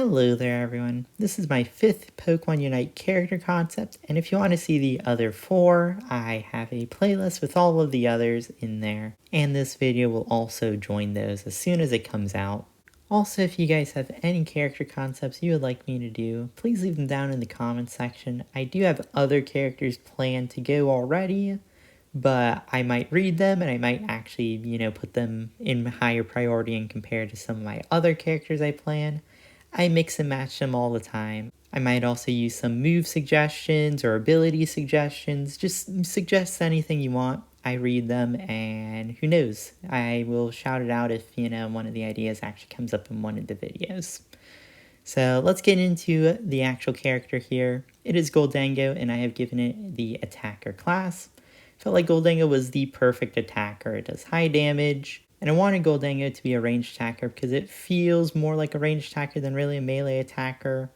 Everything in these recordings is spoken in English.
Hello there everyone, this is my 5th Pokemon Unite character concept, and if you want to see the other 4, I have a playlist with all of the others in there, and this video will also join those as soon as it comes out. Also, if you guys have any character concepts you would like me to do, please leave them down in the comments section. I do have other characters planned to go already, but I might read them and I might actually, put them in higher priority and compare to some of my other characters I plan. I mix and match them all the time. I might also use some move suggestions or ability suggestions. Just suggest anything you want. I read them and who knows, I will shout it out if, one of the ideas actually comes up in one of the videos. So let's get into the actual character here. It is Gholdengo and I have given it the attacker class. Felt like Gholdengo was the perfect attacker. It does high damage. And I wanted Gholdengo to be a ranged attacker because it feels more like a ranged attacker than really a melee attacker.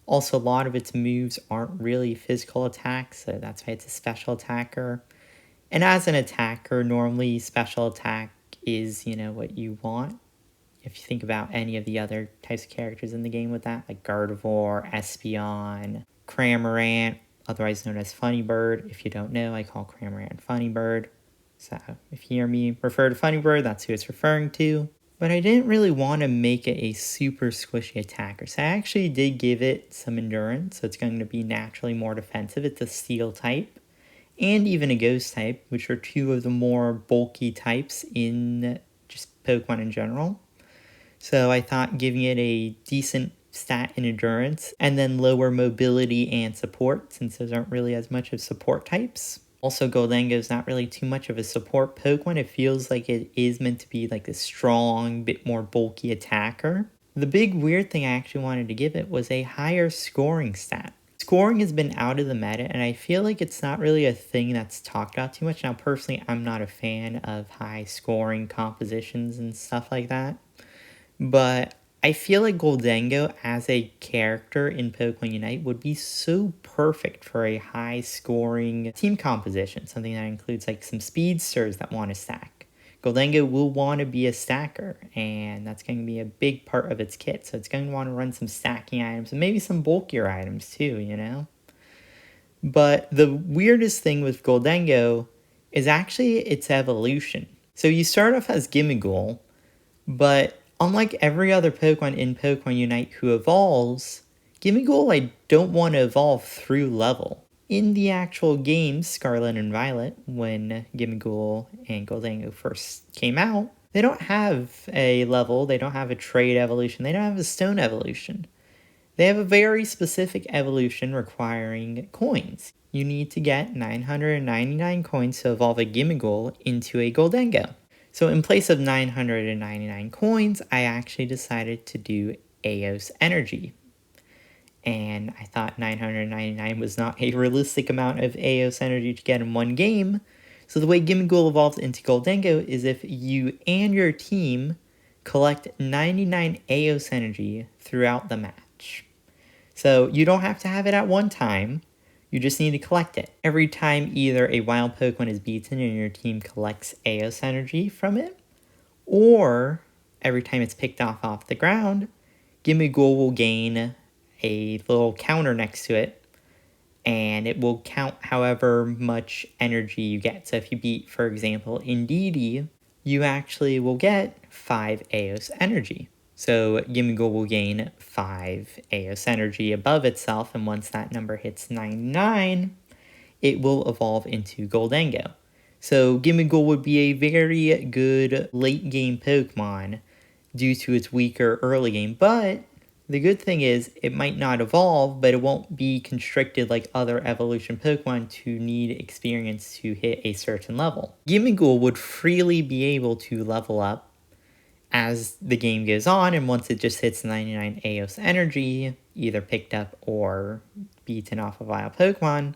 Also, a lot of its moves aren't really physical attacks, so that's why it's a special attacker. And as an attacker, normally special attack is, what you want. If you think about any of the other types of characters in the game with that, like Gardevoir, Espeon, Cramorant, otherwise known as Funny Bird. If you don't know, I call Cramorant Funny Bird. So if you hear me refer to Funny Bird, that's who it's referring to. But I didn't really want to make it a super squishy attacker, so I actually did give it some endurance, so it's going to be naturally more defensive. It's a steel type, and even a ghost type, which are two of the more bulky types in just Pokemon in general. So I thought giving it a decent stat in endurance, and then lower mobility and support, since those aren't really as much of support types. Also, Gholdengo is not really too much of a support Pokemon. It feels like it is meant to be like a strong, bit more bulky attacker. The big weird thing I actually wanted to give it was a higher scoring stat. Scoring has been out of the meta, and I feel like it's not really a thing that's talked about too much. Now, personally, I'm not a fan of high scoring compositions and stuff like that. But I feel like Gholdengo as a character in Pokemon Unite would be so perfect for a high scoring team composition, something that includes like some speedsters that want to stack. Gholdengo will want to be a stacker, and that's going to be a big part of its kit, so it's going to want to run some stacking items and maybe some bulkier items too, But the weirdest thing with Gholdengo is actually its evolution. So you start off as Gimmighoul, but unlike every other Pokemon in Pokemon Unite who evolves, Gimmighoul I don't want to evolve through level. In the actual game, Scarlet and Violet, when Gimmighoul and Gholdengo first came out, they don't have a level, they don't have a trade evolution, they don't have a stone evolution. They have a very specific evolution requiring coins. You need to get 999 coins to evolve a Gimmighoul into a Gholdengo. So in place of 999 coins, I actually decided to do Eos Energy. And I thought 999 was not a realistic amount of Eos Energy to get in one game. So the way Gimmighoul evolves into Gholdengo is if you and your team collect 99 Eos Energy throughout the match. So you don't have to have it at one time. You just need to collect it. Every time either a wild Pokemon is beaten and your team collects Eos Energy from it, or every time it's picked off the ground, Gimmighoul will gain a little counter next to it, and it will count however much energy you get. So if you beat, for example, Indeedee, you actually will get 5 Eos Energy. So Gimmighoul will gain 5 Eos Energy above itself, and once that number hits 99, it will evolve into Gholdengo. So Gimmighoul would be a very good late game Pokemon due to its weaker early game, but the good thing is it might not evolve, but it won't be constricted like other evolution Pokemon to need experience to hit a certain level. Gimmighoul would freely be able to level up as the game goes on, and once it just hits 99 Eos Energy, either picked up or beaten off a wild Pokemon,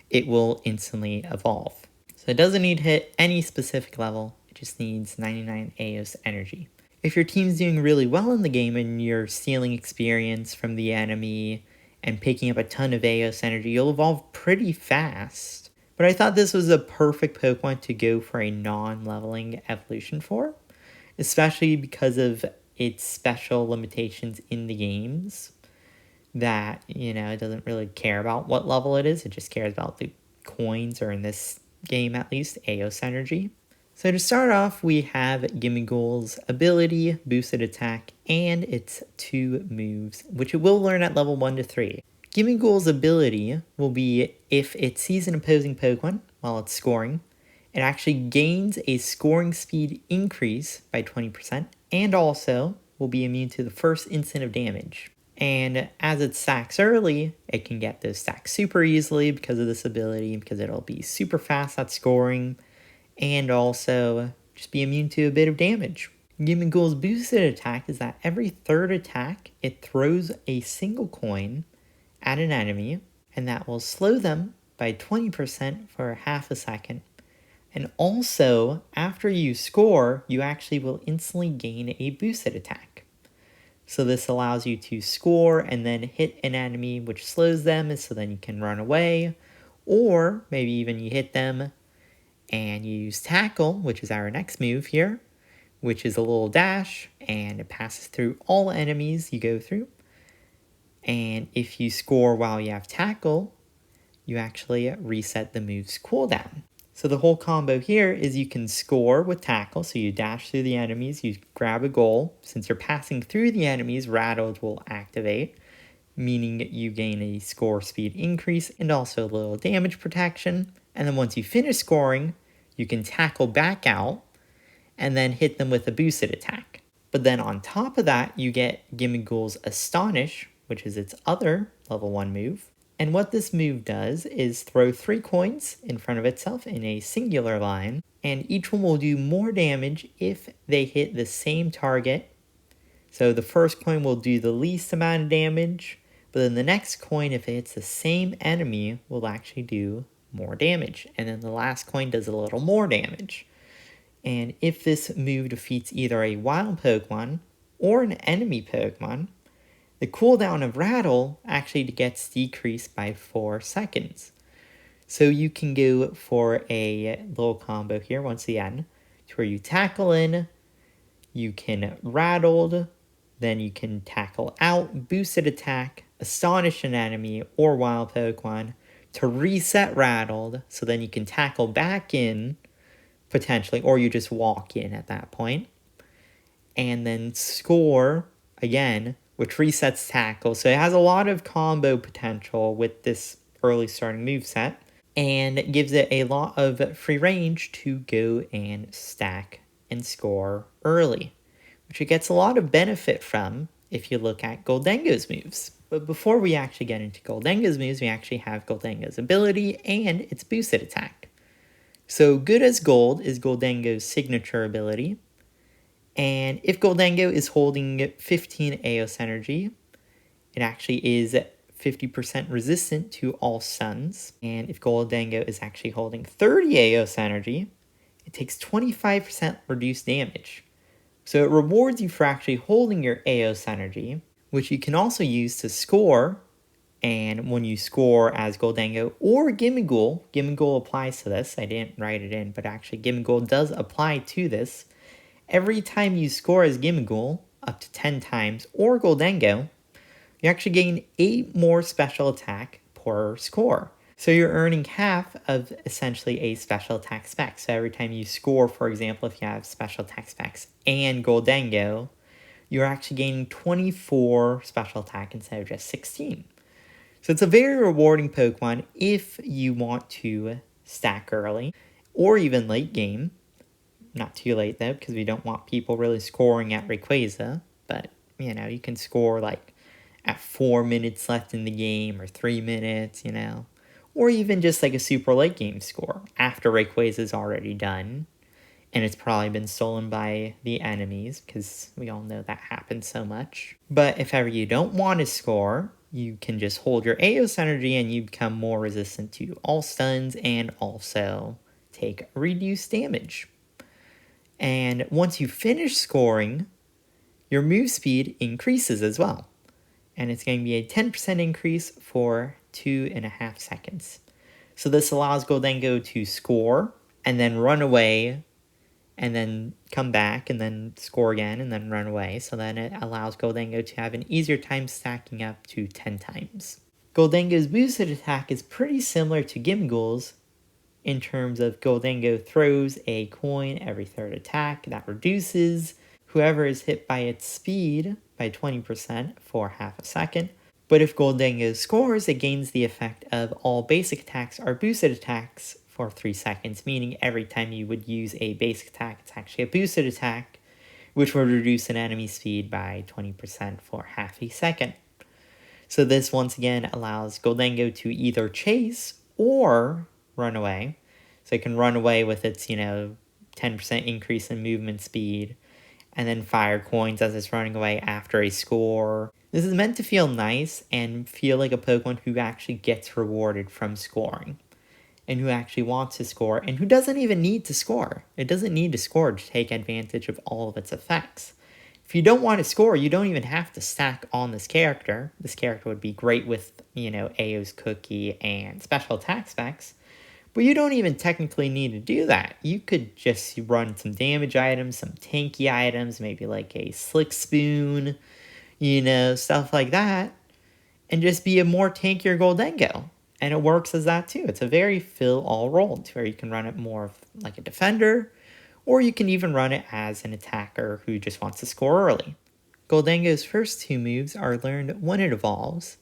it will instantly evolve. So it doesn't need to hit any specific level, it just needs 99 Eos Energy. If your team's doing really well in the game and you're stealing experience from the enemy and picking up a ton of Eos Energy, you'll evolve pretty fast. But I thought this was a perfect Pokemon to go for a non-leveling evolution for, especially because of its special limitations in the games that, it doesn't really care about what level it is. It just cares about the coins, or in this game at least, Eos energy. So to start off, we have Gimmighoul's ability, boosted attack, and its 2 moves, which it will learn at level 1 to 3. Gimmighoul's ability will be if it sees an opposing Pokemon while it's scoring, it actually gains a scoring speed increase by 20%, and also will be immune to the first instant of damage. And as it stacks early, it can get those stacks super easily because of this ability, because it'll be super fast at scoring, and also just be immune to a bit of damage. Gimmighoul's boosted attack is that every third attack, it throws a single coin at an enemy, and that will slow them by 20% for half a second. And also, after you score, you actually will instantly gain a boosted attack. So this allows you to score and then hit an enemy, which slows them, and so then you can run away. Or maybe even you hit them and you use tackle, which is our next move here, which is a little dash, and it passes through all enemies you go through. And if you score while you have tackle, you actually reset the move's cooldown. So the whole combo here is you can score with tackle, so you dash through the enemies, you grab a goal. Since you're passing through the enemies, Rattled will activate, meaning you gain a score speed increase and also a little damage protection. And then once you finish scoring, you can tackle back out and then hit them with a boosted attack. But then on top of that, you get Gimmighoul's Astonish, which is its other level 1 move. And what this move does is throw 3 coins in front of itself in a singular line, and each one will do more damage if they hit the same target. So the first coin will do the least amount of damage, but then the next coin, if it hits the same enemy, will actually do more damage. And then the last coin does a little more damage. And if this move defeats either a wild Pokemon or an enemy Pokemon, the cooldown of Rattle actually gets decreased by 4 seconds. So you can go for a little combo here once again, to where you tackle in, you can Rattled, then you can tackle out, boosted attack, astonish an enemy or wild Pokemon to reset Rattled, so then you can tackle back in, potentially, or you just walk in at that point, and then score again, which resets tackle. So it has a lot of combo potential with this early starting moveset, and it gives it a lot of free range to go and stack and score early, which it gets a lot of benefit from if you look at Gholdengo's moves. But before we actually get into Gholdengo's moves, we actually have Gholdengo's ability and its boosted attack. So Good as Gold is Gholdengo's signature ability. And if Gholdengo is holding 15 Eos energy, it actually is 50% resistant to all suns. And if Gholdengo is actually holding 30 Eos energy, it takes 25% reduced damage. So it rewards you for actually holding your Eos energy, which you can also use to score. And when you score as Gholdengo or Gimmighoul, Gimmighoul applies to this. I didn't write it in, but actually Gimmighoul does apply to this. Every time you score as Gimmighoul, up to 10 times, or Gholdengo, you actually gain 8 more special attack per score. So you're earning half of essentially a special attack spec. So every time you score, for example, if you have special attack specs and Gholdengo, you're actually gaining 24 special attack instead of just 16. So it's a very rewarding Pokemon if you want to stack early or even late game. Not too late though, because we don't want people really scoring at Rayquaza. But, you can score like at 4 minutes left in the game or 3 minutes, Or even just like a super late game score after Rayquaza is already done. And it's probably been stolen by the enemies, because we all know that happens so much. But if ever you don't want to score, you can just hold your Eos energy and you become more resistant to all stuns and also take reduced damage. And once you finish scoring, your move speed increases as well. And it's going to be a 10% increase for 2.5 seconds. So this allows Gholdengo to score and then run away and then come back and then score again and then run away. So then it allows Gholdengo to have an easier time stacking up to 10 times. Gholdengo's boosted attack is pretty similar to Gimmighoul's in terms of Gholdengo throws a coin every third attack that reduces whoever is hit by its speed by 20% for half a second. But if Gholdengo scores, it gains the effect of all basic attacks are boosted attacks for 3 seconds, meaning every time you would use a basic attack, it's actually a boosted attack, which would reduce an enemy's speed by 20% for half a second. So this once again allows Gholdengo to either chase or run away. So it can run away with its, 10% increase in movement speed, and then fire coins as it's running away after a score. This is meant to feel nice and feel like a Pokemon who actually gets rewarded from scoring, and who actually wants to score, and who doesn't even need to score. It doesn't need to score to take advantage of all of its effects. If you don't want to score, you don't even have to stack on this character. This character would be great with, Ao's Cookie and special attack specs, but you don't even technically need to do that. You could just run some damage items, some tanky items, maybe like a Slick Spoon, stuff like that, and just be a more tankier Gholdengo. And it works as that too. It's a very fill-all role to where you can run it more like a defender, or you can even run it as an attacker who just wants to score early. Gholdengo's first 2 moves are learned when it evolves,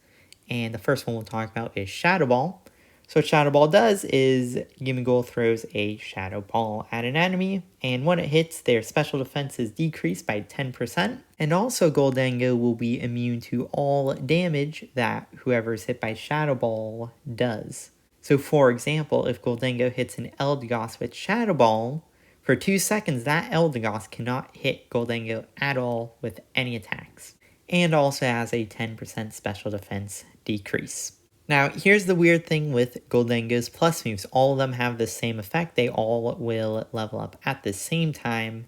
and the first one we'll talk about is Shadow Ball. So what Shadow Ball does is Gimmighoul throws a Shadow Ball at an enemy, and when it hits, their special defense is decreased by 10%. And also Gholdengo will be immune to all damage that whoever is hit by Shadow Ball does. So for example, if Gholdengo hits an Eldegoss with Shadow Ball, for 2 seconds that Eldegoss cannot hit Gholdengo at all with any attacks. And also has a 10% special defense decrease. Now, here's the weird thing with Gholdengo's plus moves. All of them have the same effect. They all will level up at the same time.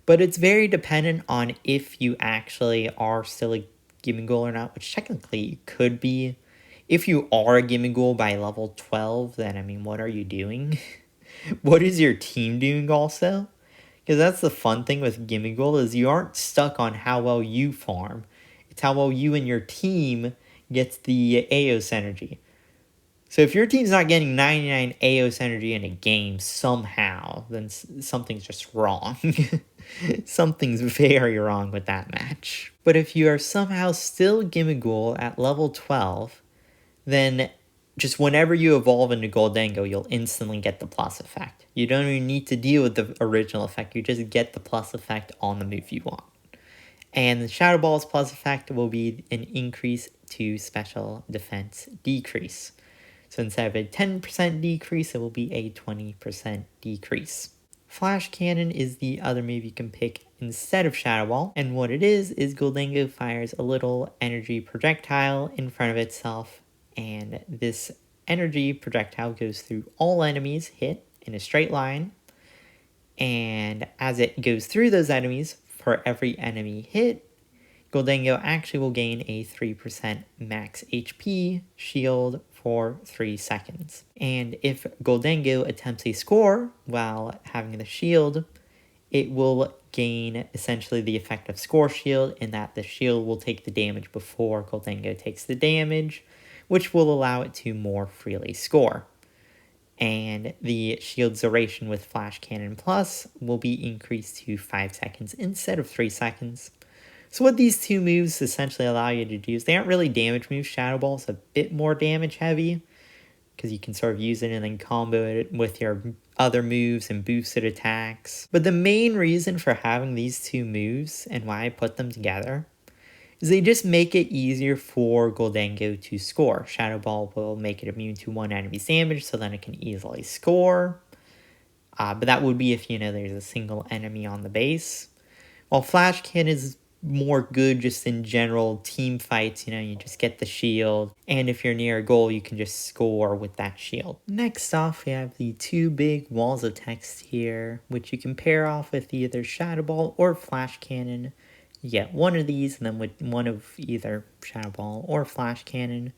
But it's very dependent on if you actually are still a Gimmighoul or not, which technically you could be. If you are a Gimmighoul by level 12, then, what are you doing? What is your team doing also? Because that's the fun thing with Gimmighoul is you aren't stuck on how well you farm. It's how well you and your team gets the Aos energy. So if your team's not getting 99 Aos energy in a game somehow, then something's just wrong. Something's very wrong with that match. But if you are somehow still Gimmighoul at level 12, then just whenever you evolve into Gholdengo, you'll instantly get the plus effect. You don't even need to deal with the original effect. You just get the plus effect on the move you want. And the Shadow Ball's plus effect will be an increase to special defense decrease. So instead of a 10% decrease, it will be a 20% decrease. Flash Cannon is the other move you can pick instead of Shadow Ball. And what it is Gholdengo fires a little energy projectile in front of itself. And this energy projectile goes through all enemies hit in a straight line. And as it goes through those enemies, for every enemy hit, Gholdengo actually will gain a 3% max HP shield for 3 seconds. And if Gholdengo attempts a score while having the shield, it will gain essentially the effect of score shield in that the shield will take the damage before Gholdengo takes the damage, which will allow it to more freely score. And the shield's duration with Flash Cannon Plus will be increased to 5 seconds instead of 3 seconds. So what these 2 moves essentially allow you to do is they aren't really damage moves. Shadow Ball is a bit more damage heavy because you can sort of use it and then combo it with your other moves and boosted attacks. But the main reason for having these 2 moves and why I put them together is they just make it easier for Gholdengo to score. Shadow Ball will make it immune to one enemy's damage, so then it can easily score. But that would be if, there's a single enemy on the base. While Flash Cannon is more good just in general team fights, you just get the shield. And if you're near a goal, you can just score with that shield. Next off, we have the 2 big walls of text here, which you can pair off with either Shadow Ball or Flash Cannon. You get one of these, and then with one of either Shadow Ball or Flash Cannon,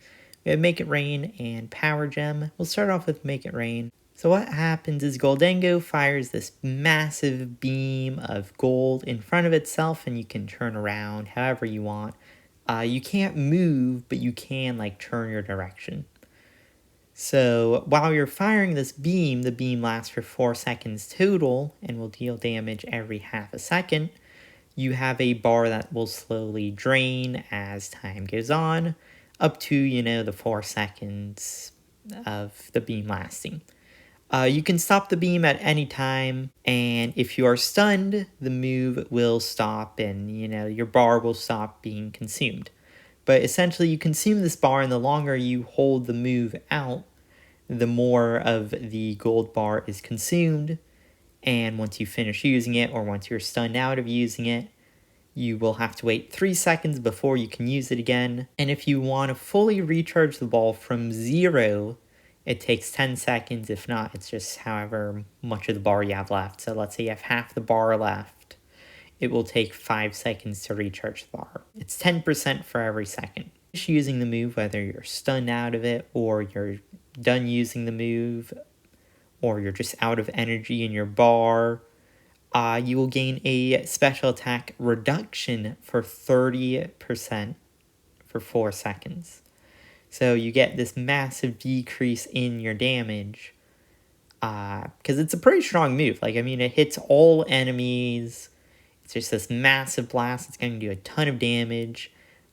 we have Make It Rain and Power Gem. We'll start off with Make It Rain. So what happens is Gholdengo fires this massive beam of gold in front of itself, and you can turn around however you want. You can't move, but you can like turn your direction. So while you're firing this beam, the beam lasts for 4 seconds total and will deal damage every half a second. You have a bar that will slowly drain as time goes on, up to, the 4 seconds of the beam lasting. You can stop the beam at any time, and if you are stunned, the move will stop and, your bar will stop being consumed. But essentially, you consume this bar, and the longer you hold the move out, the more of the gold bar is consumed. And once you finish using it, or once you're stunned out of using it, you will have to wait 3 seconds before you can use it again. And if you want to fully recharge the ball from 0, it takes 10 seconds. If not, it's just however much of the bar you have left. So let's say you have half the bar left. It will take 5 seconds to recharge the bar. It's 10% for every second. Just using the move, whether you're stunned out of it, or you're done using the move, or you're just out of energy in your bar, you will gain a special attack reduction for 30% for 4 seconds. So you get this massive decrease in your damage, because it's a pretty strong move. It hits all enemies. It's just this massive blast. It's going to do a ton of damage.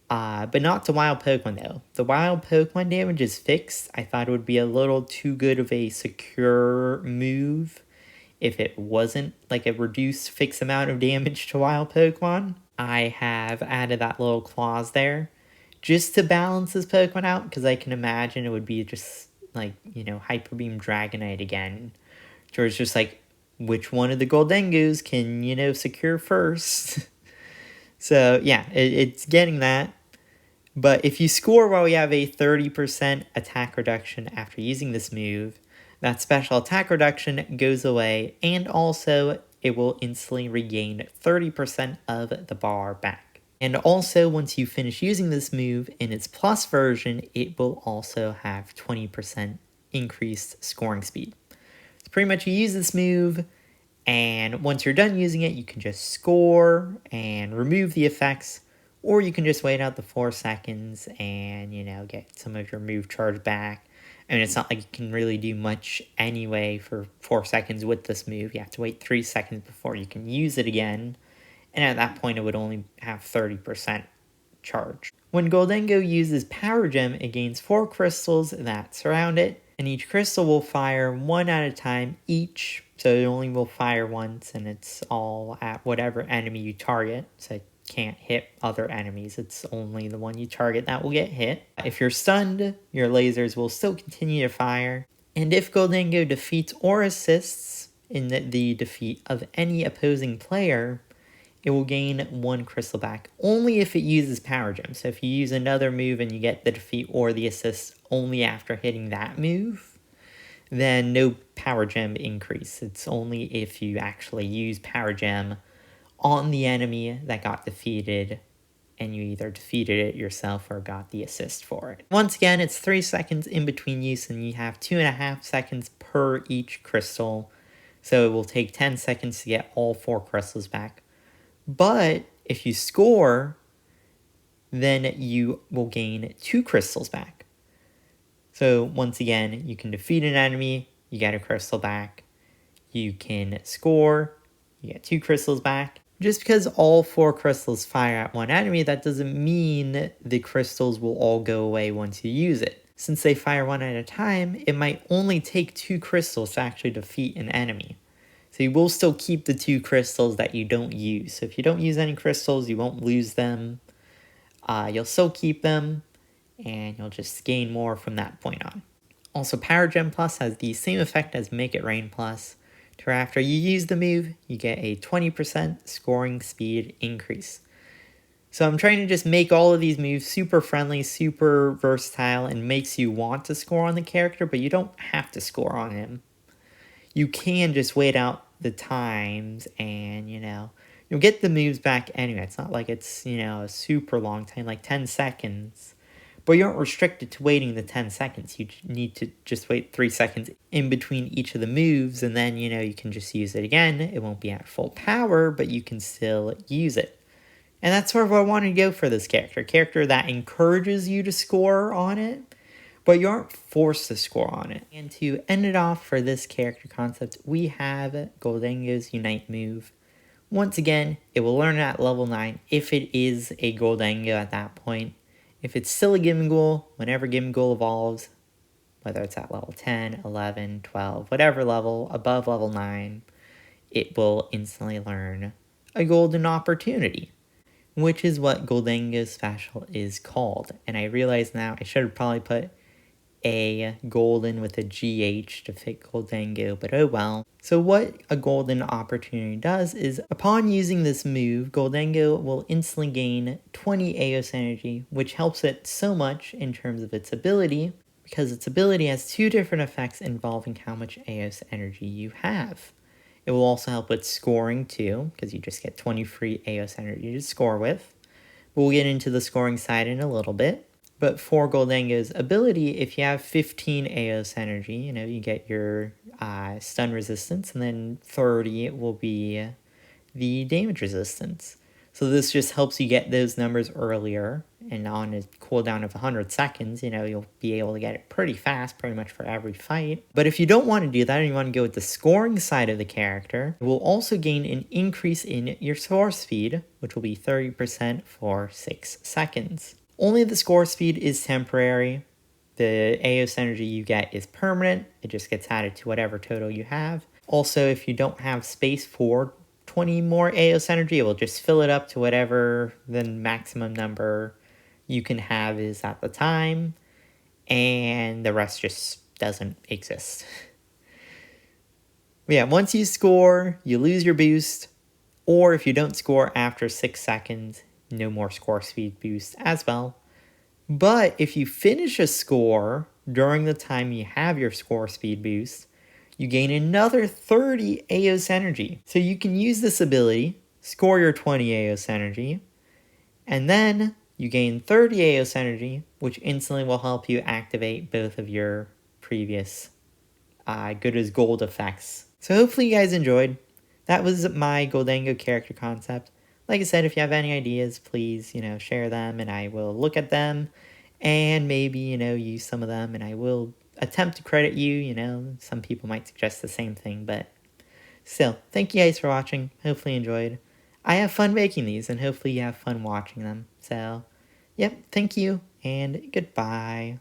But not to wild Pokemon, though. The wild Pokemon damage is fixed. I thought it would be a little too good of a secure move if it wasn't like a reduced fixed amount of damage to wild Pokemon. I have added that little clause there just to balance this Pokemon out, because I can imagine it would be just like, Hyper Beam Dragonite again. Or it's just like, which one of the Gholdengos can, secure first? So yeah, it's getting that. But if you score while you have a 30% attack reduction after using this move, that special attack reduction goes away, and also it will instantly regain 30% of the bar back. And also, once you finish using this move in its plus version, it will also have 20% increased scoring speed. So pretty much you use this move, and once you're done using it, you can just score and remove the effects, or you can just wait out the 4 seconds and, get some of your move charge back. It's not like you can really do much anyway for 4 seconds with this move. You have to wait 3 seconds before you can use it again. And at that point, it would only have 30% charge. When Gholdengo uses Power Gem, it gains 4 crystals that surround it, and each crystal will fire 1 at a time each. So it only will fire once, and it's all at whatever enemy you target. So it can't hit other enemies. It's only the one you target that will get hit. If you're stunned, your lasers will still continue to fire. And if Gholdengo defeats or assists in the defeat of any opposing player, it will gain 1 crystal back, only if it uses Power Gem. So if you use another move and you get the defeat or the assist only after hitting that move, then no Power Gem increase. It's only if you actually use Power Gem on the enemy that got defeated, and you either defeated it yourself or got the assist for it. Once again, it's 3 seconds in between use, and you have 2.5 seconds per each crystal. So it will take 10 seconds to get all 4 crystals back. But if you score, then you will gain 2 crystals back. So once again, you can defeat an enemy, you get a crystal back. You can score, you get 2 crystals back. Just because all 4 crystals fire at one enemy, that doesn't mean the crystals will all go away once you use it. Since they fire 1 at a time, it might only take 2 crystals to actually defeat an enemy. So you will still keep the 2 crystals that you don't use. So if you don't use any crystals, you won't lose them. You'll still keep them, and you'll just gain more from that point on. Also, Power Gem Plus has the same effect as Make It Rain Plus, to where after you use the move, you get a 20% scoring speed increase. So I'm trying to just make all of these moves super friendly, super versatile, and makes you want to score on the character, but you don't have to score on him. You can just wait out the times and, you'll get the moves back anyway. It's not like it's, a super long time, like 10 seconds. But you aren't restricted to waiting the 10 seconds. You need to just wait 3 seconds in between each of the moves, and then, you can just use it again. It won't be at full power, but you can still use it. And that's sort of what I wanted to go for this character. A character that encourages you to score on it, but you aren't forced to score on it. And to end it off for this character concept, we have Gholdengo's Unite move. Once again, it will learn at level 9 if it is a Gholdengo at that point. If it's still a Gimmighoul, whenever Gimmighoul evolves, whether it's at level 10, 11, 12, whatever level, above level 9, it will instantly learn a Golden Opportunity, which is what Gholdengo's special is called. And I realize now I should have probably put a golden with a GH to fit Gholdengo, but oh well. So what a Golden Opportunity does is, upon using this move, Gholdengo will instantly gain 20 Eos energy, which helps it so much in terms of its ability, because its ability has 2 different effects involving how much Eos energy you have. It will also help with scoring too, because you just get 20 free Eos energy to score with. We'll get into the scoring side in a little bit. But for Gholdengo's ability, if you have 15 Eos energy, you get your stun resistance, and then 30 will be the damage resistance. So this just helps you get those numbers earlier, and on a cooldown of 100 seconds, you'll be able to get it pretty fast, pretty much for every fight. But if you don't want to do that, and you want to go with the scoring side of the character, it will also gain an increase in your score speed, which will be 30% for 6 seconds. Only the score speed is temporary. The Eos energy you get is permanent. It just gets added to whatever total you have. Also, if you don't have space for 20 more Eos energy, it will just fill it up to whatever the maximum number you can have is at the time, and the rest just doesn't exist. Yeah, once you score, you lose your boost, or if you don't score after 6 seconds, no more score speed boost as well. But if you finish a score during the time you have your score speed boost, you gain another 30 Eos energy. So you can use this ability, score your 20 Eos energy, and then you gain 30 Eos energy, which instantly will help you activate both of your previous good as gold effects. So hopefully you guys enjoyed. That was my Gholdengo character concept. Like I said, if you have any ideas, please, share them, and I will look at them and maybe, use some of them, and I will attempt to credit you. Some people might suggest the same thing, but still, thank you guys for watching. Hopefully you enjoyed. I have fun making these, and hopefully you have fun watching them. So, yep, thank you, and goodbye.